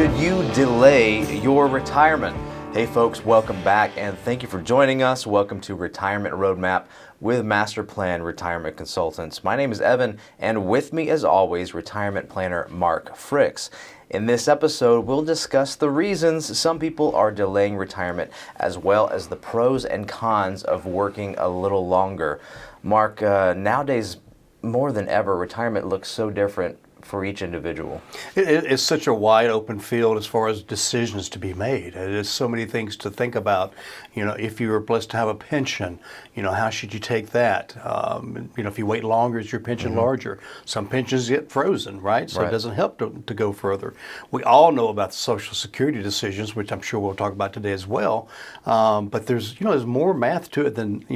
Should you delay your retirement? Hey folks, welcome back and thank you for joining us. Welcome to Retirement Roadmap with Master Plan Retirement Consultants. My name is Evan, and with me as always, retirement planner Mark Fricks. In this episode, we'll discuss the reasons some people are delaying retirement, as well as the pros and cons of working a little longer. Mark, nowadays, more than ever, retirement looks so different for each individual. It's such a wide open field as far as decisions to be made. There's so many things to think about. You know, if you were blessed to have a pension, you know, how should you take that? You know, if you wait longer, is your pension larger? Some pensions get frozen, right? So it doesn't help to go further. We all know about the Social Security decisions, which I'm sure we'll talk about today as well. But there's more math to it than,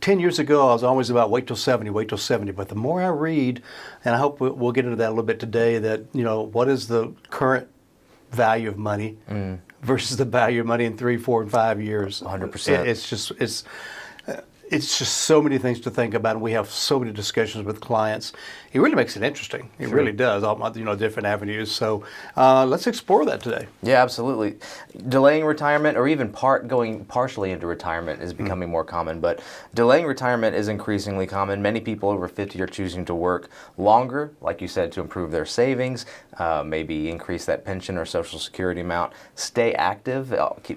10 years ago, I was always about wait till 70, wait till 70. But the more I read, and I hope we'll get into that a little bit today, that, what is the current value of money versus the value of money in 3, 4, and 5 years? 100%. It's just so many things to think about, and we have so many discussions with clients. It really makes it interesting. It really does, all different avenues. So let's explore that today. Yeah, absolutely. Delaying retirement, or even going partially into retirement, is becoming more common, but delaying retirement is increasingly common. Many people over 50 are choosing to work longer, like you said, to improve their savings, maybe increase that pension or Social Security amount, stay active,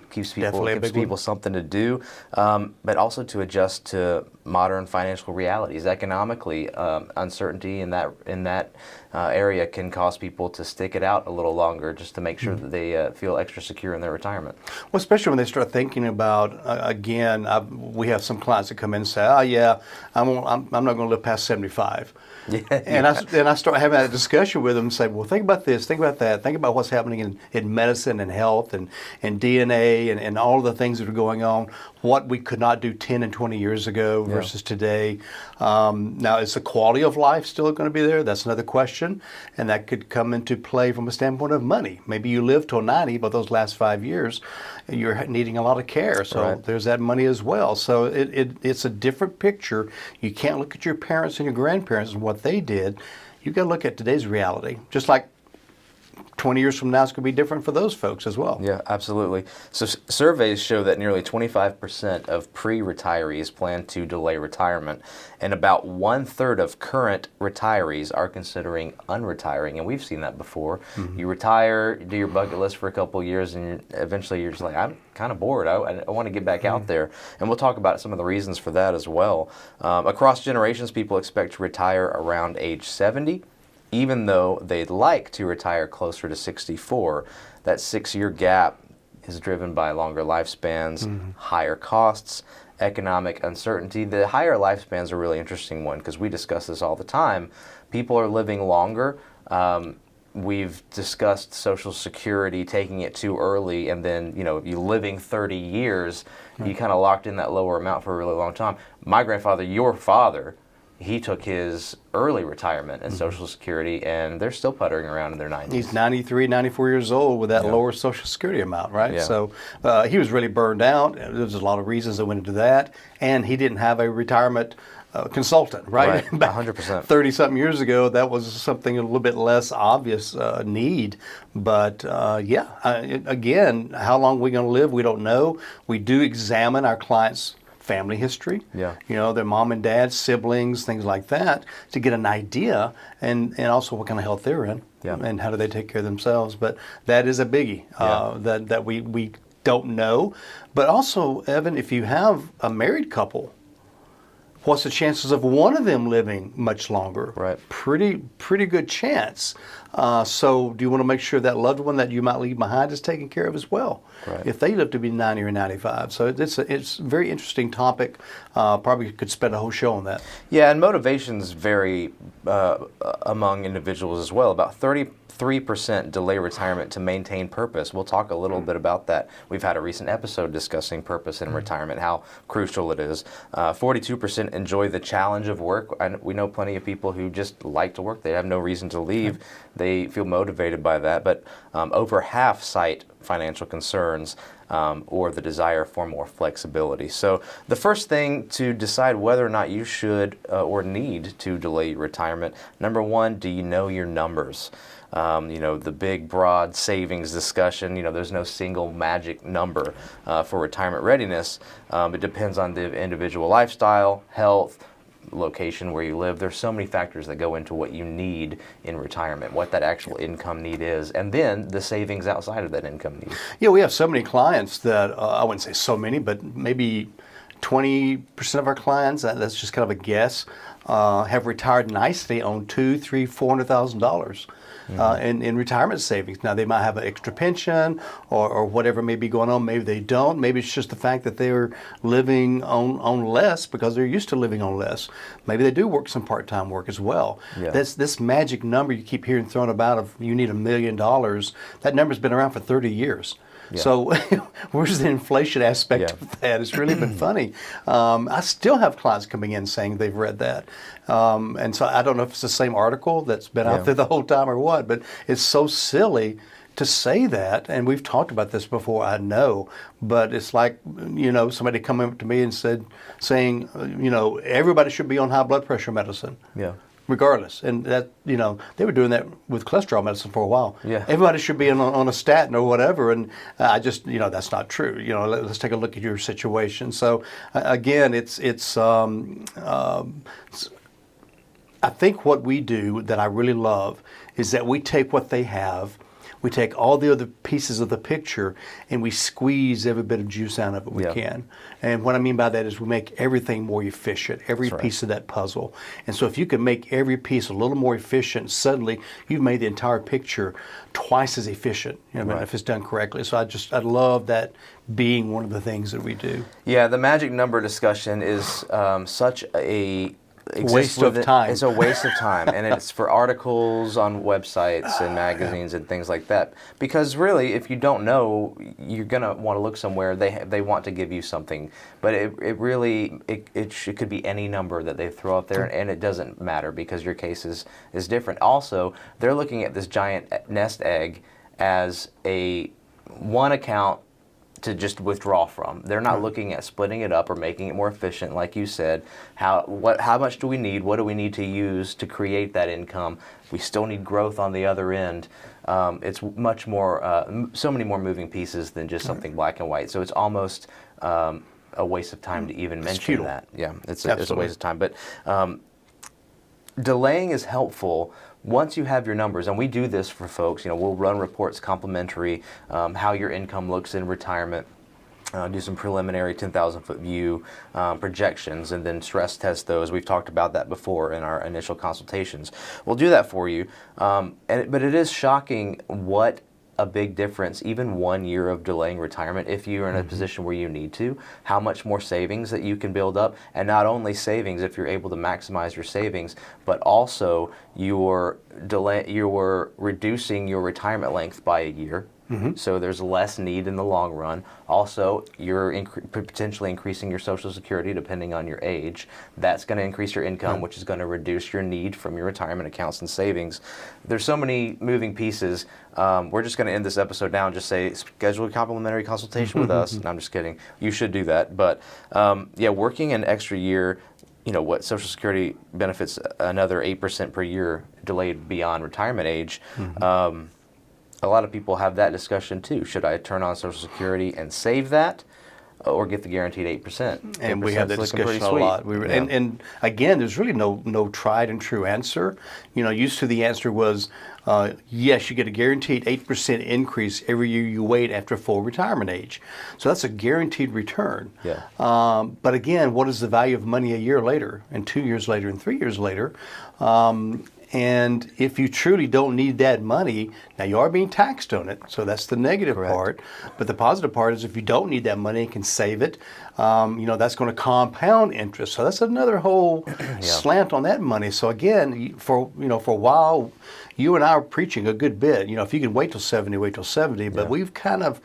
gives people something to do, but also to adjust to modern financial realities. Economically, uncertainty in that area can cause people to stick it out a little longer, just to make sure that they feel extra secure in their retirement. Well, especially when they start thinking about, we have some clients that come in and say, "Oh yeah, I'm not going to live past 75." And I start having that discussion with them and say, well, think about this, think about that, think about what's happening in medicine and health and DNA and all the things that are going on, what we could not do 10 and 20 years ago versus today. Now, is the quality of life still going to be there? That's another question, and that could come into play from a standpoint of money. Maybe you live till 90, but those last 5 years, you're needing a lot of care, so there's that money as well. So it's a different picture. You can't look at your parents and your grandparents and what they did. You've got to look at today's reality. Just like 20 years from now, it's going to be different for those folks as well. Yeah, absolutely. So surveys show that nearly 25% of pre-retirees plan to delay retirement, and about 1/3 of current retirees are considering unretiring, and we've seen that before. You retire, do your bucket list for a couple of years, and eventually you're just like, I'm kind of bored. I want to get back out there. And we'll talk about some of the reasons for that as well. Across generations, people expect to retire around age 70. Even though they'd like to retire closer to 64, that 6-year gap is driven by longer lifespans, higher costs, economic uncertainty. The higher lifespans are a really interesting one because we discuss this all the time. People are living longer. We've discussed Social Security, taking it too early, and then, you living 30 years, you kind of locked in that lower amount for a really long time. My grandfather, your father, he took his early retirement and Social Security, and they're still puttering around in their 90s. He's 93, 94 years old with that lower Social Security amount, right? Yeah. So he was really burned out. There's a lot of reasons that went into that, and he didn't have a retirement consultant, right? 100%. 30-something years ago, that was something a little bit less obvious need. But again, how long we're going to live, we don't know. We do examine our clients' family history, their mom and dad, siblings, things like that, to get an idea, and also what kind of health they're in, and how do they take care of themselves. But that is a biggie that we don't know. But also, Evan, if you have a married couple, what's the chances of one of them living much longer? Right. Pretty good chance. So do you want to make sure that loved one that you might leave behind is taken care of as well, if they live to be 90 or 95? So it's a very interesting topic. Probably could spend a whole show on that. Yeah, and motivations vary among individuals as well. About 33% delay retirement to maintain purpose. We'll talk a little bit about that. We've had a recent episode discussing purpose in retirement, how crucial it is. 42% enjoy the challenge of work. And we know plenty of people who just like to work. They have no reason to leave. They feel motivated by that. But over half cite financial concerns or the desire for more flexibility. So the first thing to decide whether or not you should or need to delay retirement, number one, do you know your numbers? The big, broad savings discussion. There's no single magic number for retirement readiness. It depends on the individual lifestyle, health, location where you live. There's so many factors that go into what you need in retirement, what that actual income need is, and then the savings outside of that income need. Yeah, we have so many clients that, I wouldn't say so many, but maybe 20% of our clients, that's just kind of a guess, have retired nicely on $200,000, $300,000, $400,000 in retirement savings. Now, they might have an extra pension or whatever may be going on. Maybe they don't. Maybe it's just the fact that they're living on less because they're used to living on less. Maybe they do work some part-time work as well. Yeah. This magic number you keep hearing thrown about of you need $1 million, that number's been around for 30 years. Yeah. So where's the inflation aspect of that? It's really been funny. I still have clients coming in saying they've read that. And so I don't know if it's the same article that's been out there the whole time or what, but it's so silly to say that. And we've talked about this before, I know, but it's like, somebody coming up to me and saying, everybody should be on high blood pressure medicine. Yeah. Regardless, and that they were doing that with cholesterol medicine for a while. Yeah, everybody should be on a statin or whatever, and I just that's not true. Let's take a look at your situation. So again, it's I think what we do that I really love is that we take what they have. We take all the other pieces of the picture and we squeeze every bit of juice out of it we can. And what I mean by that is we make everything more efficient, every piece of that puzzle. And so if you can make every piece a little more efficient, suddenly you've made the entire picture twice as efficient, if it's done correctly. So I love that being one of the things that we do. Yeah, the magic number discussion is such a waste of time. It's a waste of time, and it's for articles on websites and magazines and things like that. Because really, if you don't know, you're gonna want to look somewhere. They want to give you something, but it could be any number that they throw out there, and it doesn't matter because your case is different. Also, they're looking at this giant nest egg as one account to just withdraw from. They're not looking at splitting it up or making it more efficient, like you said. How much do we need? What do we need to use to create that income? We still need growth on the other end. It's much more, so many more moving pieces than just something black and white. So it's almost a waste of time to even mention that. Yeah, it's a waste of time. But delaying is helpful. Once you have your numbers, and we do this for folks, we'll run reports complimentary, how your income looks in retirement, do some preliminary 10,000-foot view projections, and then stress test those. We've talked about that before in our initial consultations. We'll do that for you, but it is shocking what a big difference, even 1 year of delaying retirement, if you're in a position where you need to, how much more savings that you can build up. And not only savings, if you're able to maximize your savings, but also you're reducing your retirement length by a year. So there's less need in the long run. Also, you're potentially increasing your Social Security depending on your age. That's going to increase your income, which is going to reduce your need from your retirement accounts and savings. There's so many moving pieces. We're just going to end this episode now and just say, schedule a complimentary consultation with us. And I'm just kidding. You should do that. But working an extra year, what Social Security benefits another 8% per year delayed beyond retirement age. A lot of people have that discussion too. Should I turn on Social Security and save that, or get the guaranteed 8%? And we have that discussion a lot. And again, there's really no tried and true answer. Used to the answer was, yes, you get a guaranteed 8% increase every year you wait after full retirement age. So that's a guaranteed return. Yeah. But again, what is the value of money a year later, and 2 years later, and 3 years later? And if you truly don't need that money, now you are being taxed on it, so that's the negative part. But the positive part is if you don't need that money and can save it, that's going to compound interest. So that's another whole slant on that money. So again, for a while, you and I are preaching a good bit. If you can wait till 70, wait till 70. But we've kind of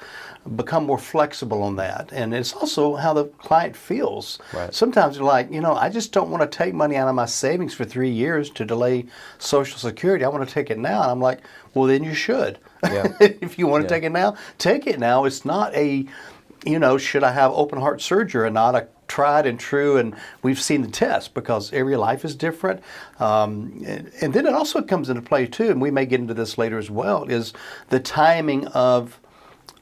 become more flexible on that. And it's also how the client feels. Right. Sometimes they're like, I just don't want to take money out of my savings for 3 years to delay Social Security. I want to take it now. And I'm like, well, then you should. Yeah. If you want to take it now, take it now. It's not should I have open heart surgery or not? A tried and true, and we've seen the test because every life is different. And then it also comes into play too, and we may get into this later as well, is the timing of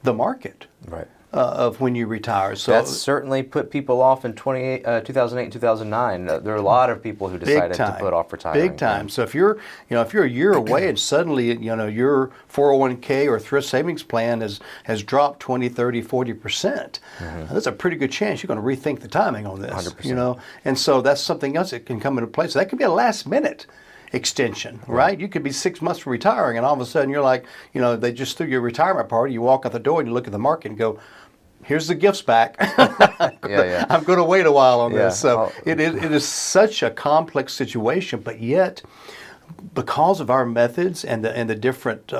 the market. Right. Of when you retire. So that's certainly put people off in 2008 and 2009. There are a lot of people who decided to put off retiring. Big time. So if you're a year away and suddenly, your 401k or thrift savings plan has dropped 20, 30, 40%, that's a pretty good chance you're going to rethink the timing on this. 100%. And so that's something else that can come into play. So that could be a last minute extension, right? You could be 6 months from retiring and all of a sudden you're like, they just threw your retirement party, you walk out the door and you look at the market and go, here's the gifts back. I'm going to wait a while on this. So it is such a complex situation, but yet because of our methods and the different,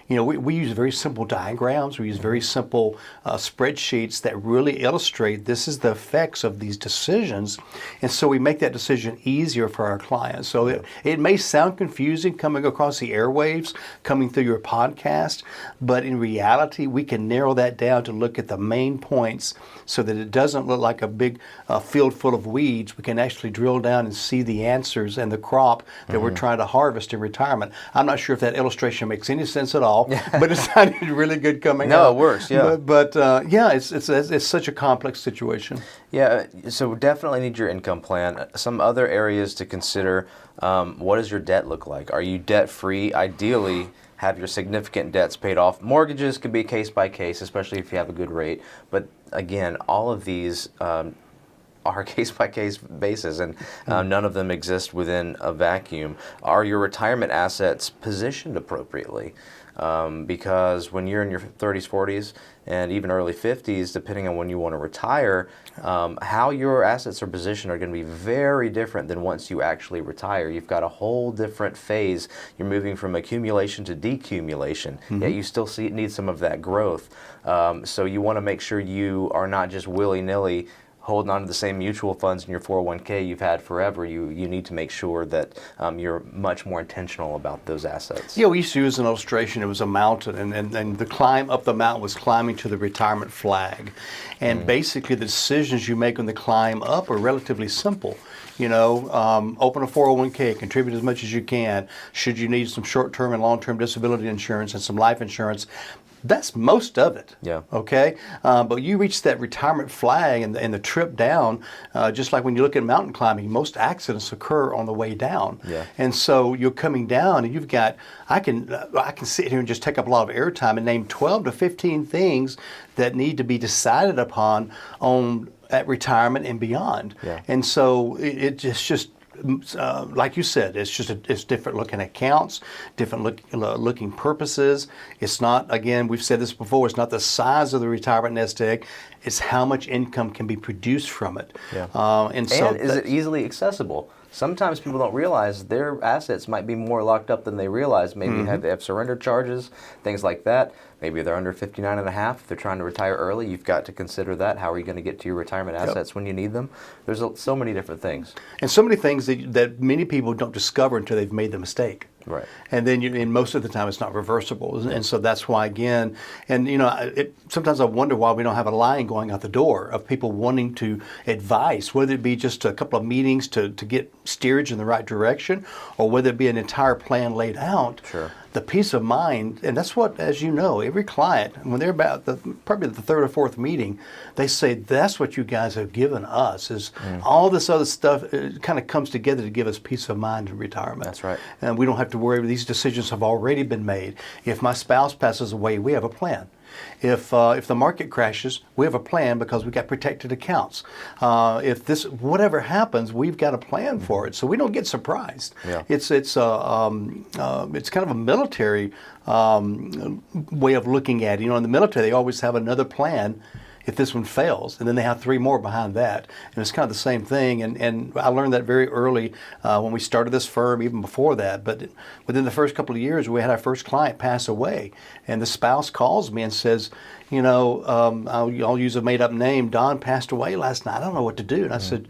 we use very simple diagrams. We use very simple spreadsheets that really illustrate this is the effects of these decisions. And so we make that decision easier for our clients. So it may sound confusing coming across the airwaves, coming through your podcast, but in reality, we can narrow that down to look at the main points so that it doesn't look like a big field full of weeds. We can actually drill down and see the answers and the crop that we're trying to harvest in retirement. I'm not sure if that illustration makes any sense at all, but it sounded really good coming out. No, it works, yeah. But it's such a complex situation. Yeah, so definitely need your income plan. Some other areas to consider, what does your debt look like? Are you debt-free? Ideally, have your significant debts paid off. Mortgages could be case by case, especially if you have a good rate. But again, all of these are case-by-case basis, and none of them exist within a vacuum. Are your retirement assets positioned appropriately? Because when you're in your 30s, 40s, and even early 50s, depending on when you want to retire, how your assets are positioned are going to be very different than once you actually retire. You've got a whole different phase. You're moving from accumulation to decumulation, yet you still need some of that growth. So you want to make sure you are not just willy-nilly holding on to the same mutual funds in your 401k you've had forever. You need to make sure that you're much more intentional about those assets. Yeah, we used to use an illustration. It was a mountain, and the climb up the mountain was climbing to the retirement flag. And basically the decisions you make on the climb up are relatively simple. Open a 401k, contribute as much as you can. Should you need some short-term and long-term disability insurance and some life insurance, that's most of it. Yeah. Okay. But you reach that retirement flag and the trip down, just like when you look at mountain climbing, most accidents occur on the way down. Yeah. And so you're coming down, and you've got I can sit here and just take up a lot of airtime and name 12 to 15 things that need to be decided upon at retirement and beyond. Yeah. And so it's just. Like you said, it's different looking accounts, different looking purposes. It's not, again, we've said this before, it's not the size of the retirement nest egg, it's how much income can be produced from it. Yeah. And is it easily accessible? Sometimes people don't realize their assets might be more locked up than they realize. Maybe they have surrender charges, things like that. Maybe they're under 59 and a half. If they're trying to retire early, you've got to consider that. How are you going to get to your retirement assets when you need them? There's so many different things. And so many things that many people don't discover until they've made the mistake. Right. And then and most of the time it's not reversible. And so that's why, again, and sometimes I wonder why we don't have a line going out the door of people wanting to advise, whether it be just a couple of meetings to get steerage in the right direction, or whether it be an entire plan laid out. Sure. The peace of mind, and that's what, as you know, every client, when they're about probably the third or fourth meeting, they say, that's what you guys have given us, is all this other stuff kind of comes together to give us peace of mind in retirement. That's right. And we don't have to worry, these decisions have already been made. If my spouse passes away, we have a plan. If the market crashes, we have a plan because we got protected accounts. If whatever happens, we've got a plan for it, so we don't get surprised. Yeah. It's kind of a military way of looking at it. In the military, they always have another plan if this one fails, and then they have 3 more behind that. And it's kind of the same thing, and I learned that very early when we started this firm, even before that. But within the first couple of years, we had our first client pass away, and the spouse calls me and says, I'll use a made-up name, Don passed away last night, I don't know what to do. And I said,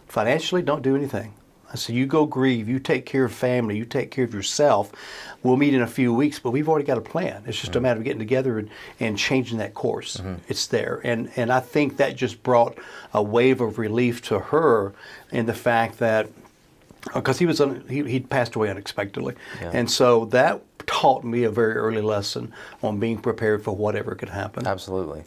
financially, don't do anything. I said, you go grieve, you take care of family, you take care of yourself. We'll meet in a few weeks, but we've already got a plan. It's just a matter of getting together and changing that course. It's there. And I think that just brought a wave of relief to her in the fact that, because he'd passed away unexpectedly. Yeah. And so that taught me a very early lesson on being prepared for whatever could happen. Absolutely.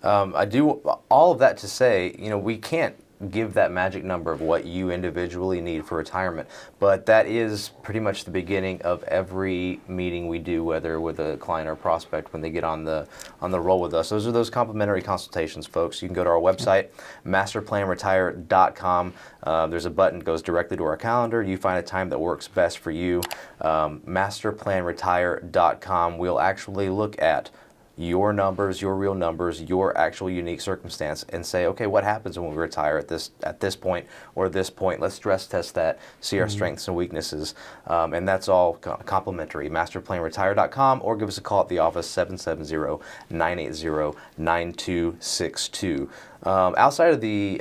I do all of that to say, we can't give that magic number of what you individually need for retirement, but that is pretty much the beginning of every meeting we do, whether with a client or prospect, when they get on the roll with us. Those are those complimentary consultations, folks. You can go to our website, masterplanretire.com. There's a button that goes directly to our calendar. You find a time that works best for you. Masterplanretire.com. We'll actually look at your numbers, your real numbers, your actual unique circumstance, and say, okay, what happens when we retire at this point or this point? Let's stress test that, see our strengths and weaknesses, and that's all complimentary. Masterplanretire.com, or give us a call at the office, 770-980-9262. Outside of the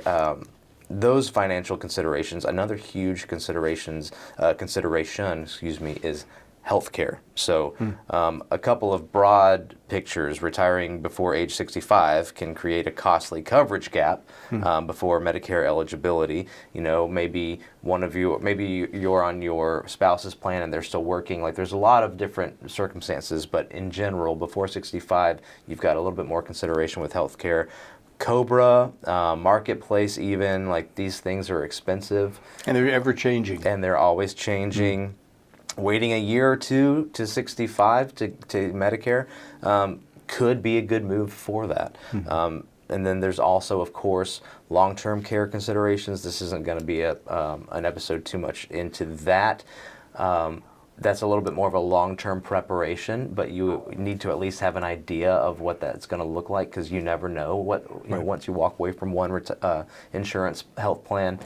those financial considerations, another huge consideration, is healthcare. So a couple of broad pictures: retiring before age 65 can create a costly coverage gap before Medicare eligibility. Maybe you're on your spouse's plan and they're still working. Like, there's a lot of different circumstances, but in general, before 65, you've got a little bit more consideration with healthcare. Cobra, Marketplace, even, like, these things are expensive. And they're ever changing. And they're always changing. Waiting a year or two to 65 to Medicare could be a good move for that. And then there's also, of course, long-term care considerations. This isn't going to be an episode too much into that. That's a little bit more of a long-term preparation, but you need to at least have an idea of what that's going to look like, because you never know once you walk away from one insurance health plan.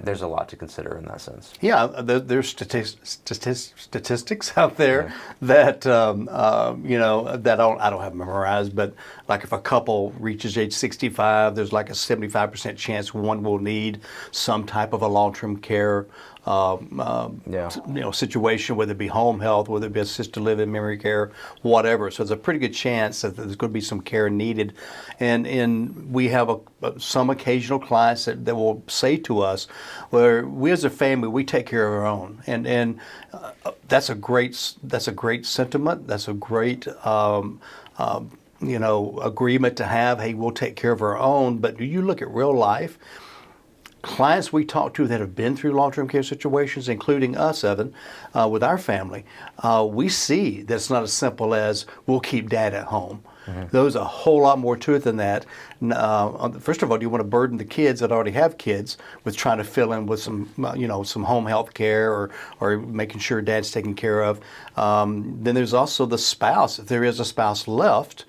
There's a lot to consider in that sense. Yeah, there's statistics out there that that I don't have memorized, but like if a couple reaches age 65, there's like a 75% chance one will need some type of a long-term care situation, whether it be home health, whether it be assisted living, memory care, whatever. So there's a pretty good chance that there's going to be some care needed. And we have some occasional clients that will say to us, where we as a family, we take care of our own. And that's a great sentiment. That's a great agreement to have. Hey, we'll take care of our own. But do you look at real life? Clients we talk to that have been through long-term care situations, including us, Evan, with our family, we see that it's not as simple as we'll keep dad at home. There's a whole lot more to it than that. First of all, do you want to burden the kids that already have kids with trying to fill in with some home health care or making sure dad's taken care of? Then there's also the spouse. If there is a spouse left,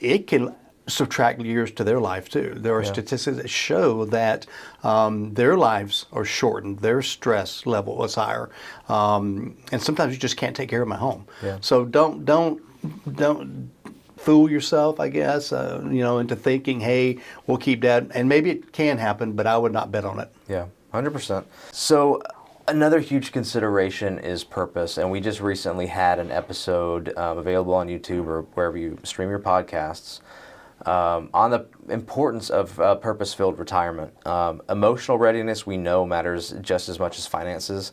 it can subtract years to their life too. There are statistics that show that their lives are shortened, their stress level is higher, and sometimes you just can't take care of them at home. So don't fool yourself, I guess, into thinking, hey, we'll keep dad, and maybe it can happen, but I would not bet on it. Yeah, 100%. So another huge consideration is purpose, and we just recently had an episode available on YouTube or wherever you stream your podcasts on the importance of purpose-filled retirement. Emotional readiness, we know, matters just as much as finances.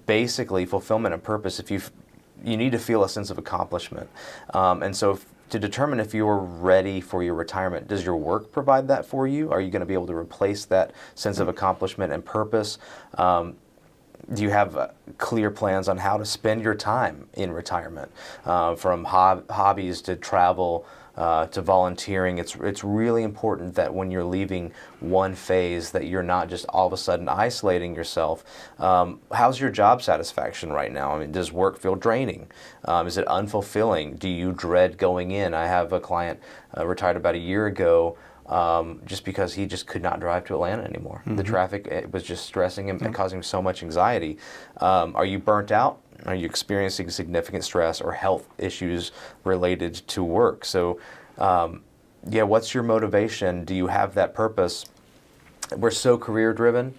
Basically, fulfillment and purpose, if you need to feel a sense of accomplishment. And so to determine if you're ready for your retirement, does your work provide that for you? Are you going to be able to replace that sense of accomplishment and purpose? Do you have clear plans on how to spend your time in retirement? From hobbies to travel, to volunteering. It's really important that when you're leaving one phase that you're not just all of a sudden isolating yourself. How's your job satisfaction right now? I mean, does work feel draining? Is it unfulfilling? Do you dread going in? I have a client retired about a year ago just because he just could not drive to Atlanta anymore. The traffic, it was just stressing him and causing him so much anxiety. Are you burnt out? Are you experiencing significant stress or health issues related to work? So, what's your motivation? Do you have that purpose? we're so career driven.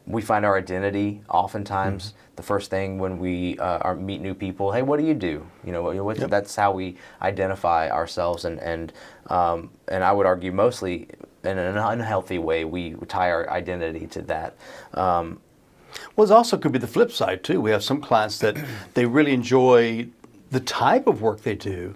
We find our identity oftentimes the first thing when we meet new people. Hey, what do you do? That's how we identify ourselves, and I would argue mostly in an unhealthy way we tie our identity to that. Well, it also could be the flip side too. We have some clients that they really enjoy the type of work they do,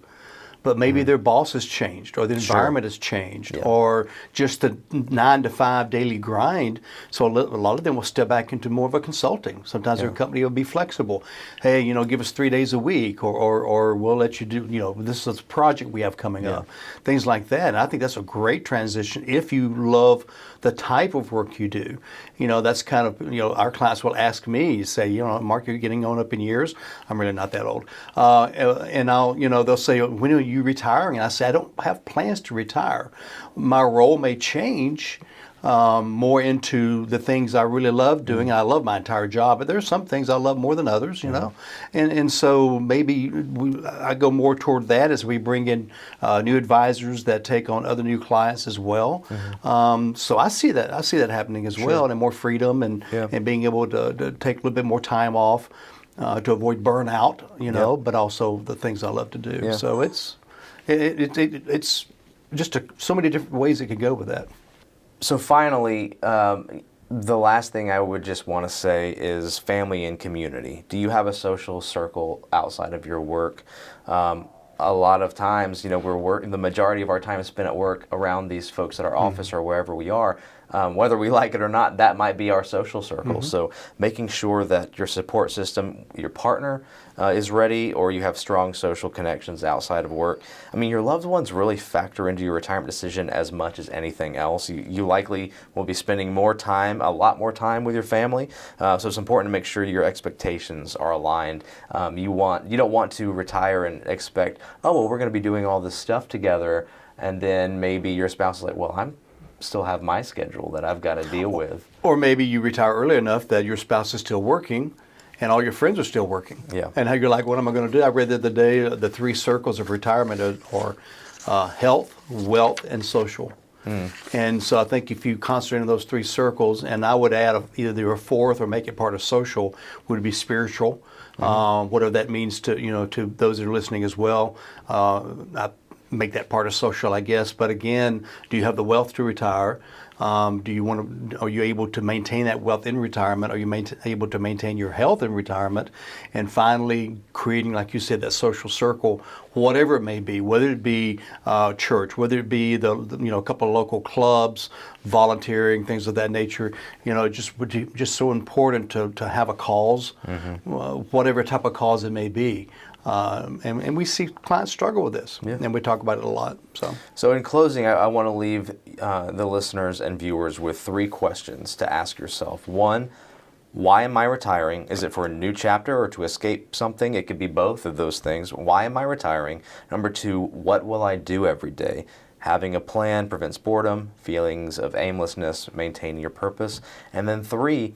but maybe their boss has changed, or the environment has changed, or just the 9 to 5 daily grind. So a lot of them will step back into more of a consulting. Sometimes their company will be flexible. Hey, give us 3 days a week, or we'll let you do, this is a project we have coming up. Things like that. And I think that's a great transition if you love the type of work you do. That's kind of, our clients will ask me, say, Mark, you're getting on up in years. I'm really not that old. And they'll say, when are you retiring? And I say, I don't have plans to retire. My role may change more into the things I really love doing. I love my entire job, but there's some things I love more than others, and so maybe I go more toward that as we bring in new advisors that take on other new clients as well. So I see that happening as well, and more freedom and being able to take a little bit more time off to avoid burnout, but also the things I love to do. So it's just so many different ways it could go with that. So finally, the last thing I would just want to say is family and community. Do you have a social circle outside of your work? A lot of times, we're working, the majority of our time is spent at work around these folks at our office or wherever we are. Whether we like it or not, that might be our social circle. So making sure that your support system, your partner is ready, or you have strong social connections outside of work. I mean, your loved ones really factor into your retirement decision as much as anything else. You likely will be spending a lot more time with your family. So it's important to make sure your expectations are aligned. You don't want to retire and expect, we're going to be doing all this stuff together, and then maybe your spouse is like, I'm still have my schedule that I've got to deal with. Or maybe you retire early enough that your spouse is still working and all your friends are still working. And how you're like, what am I going to do? I read the other day the 3 circles of retirement are health, wealth, and social. And so I think if you concentrate on those 3 circles, and I would add either a 4th or make it part of social, would be spiritual. Whatever that means to those that are listening as well. I make that part of social, I guess. But again, do you have the wealth to retire? Are you able to maintain that wealth in retirement? Are you able to maintain your health in retirement? And finally, creating, like you said, that social circle, whatever it may be, whether it be church, whether it be a couple of local clubs, volunteering, things of that nature. Just so important to have a cause, whatever type of cause it may be. And we see clients struggle with this, and we talk about it a lot. So in closing, I want to leave the listeners and viewers with 3 questions to ask yourself. 1, why am I retiring? Is it for a new chapter or to escape something? It could be both of those things. Why am I retiring? Number 2, what will I do every day? Having a plan prevents boredom, feelings of aimlessness, maintaining your purpose. And then 3,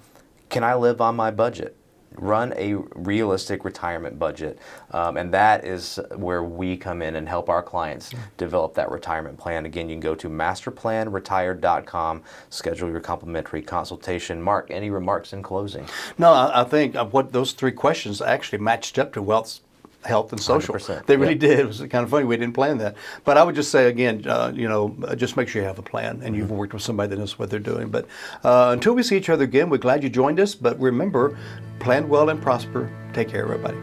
can I live on my budget? Run a realistic retirement budget, and that is where we come in and help our clients develop that retirement plan. Again, you can go to masterplanretired.com, schedule your complimentary consultation. Mark, any remarks in closing? No, I think what those 3 questions actually matched up to wealth, health, and social. 100%. They really did. It was kind of funny. We didn't plan that. But I would just say, again, just make sure you have a plan and you've worked with somebody that knows what they're doing. But until we see each other again, we're glad you joined us. But remember, plan well and prosper. Take care, everybody.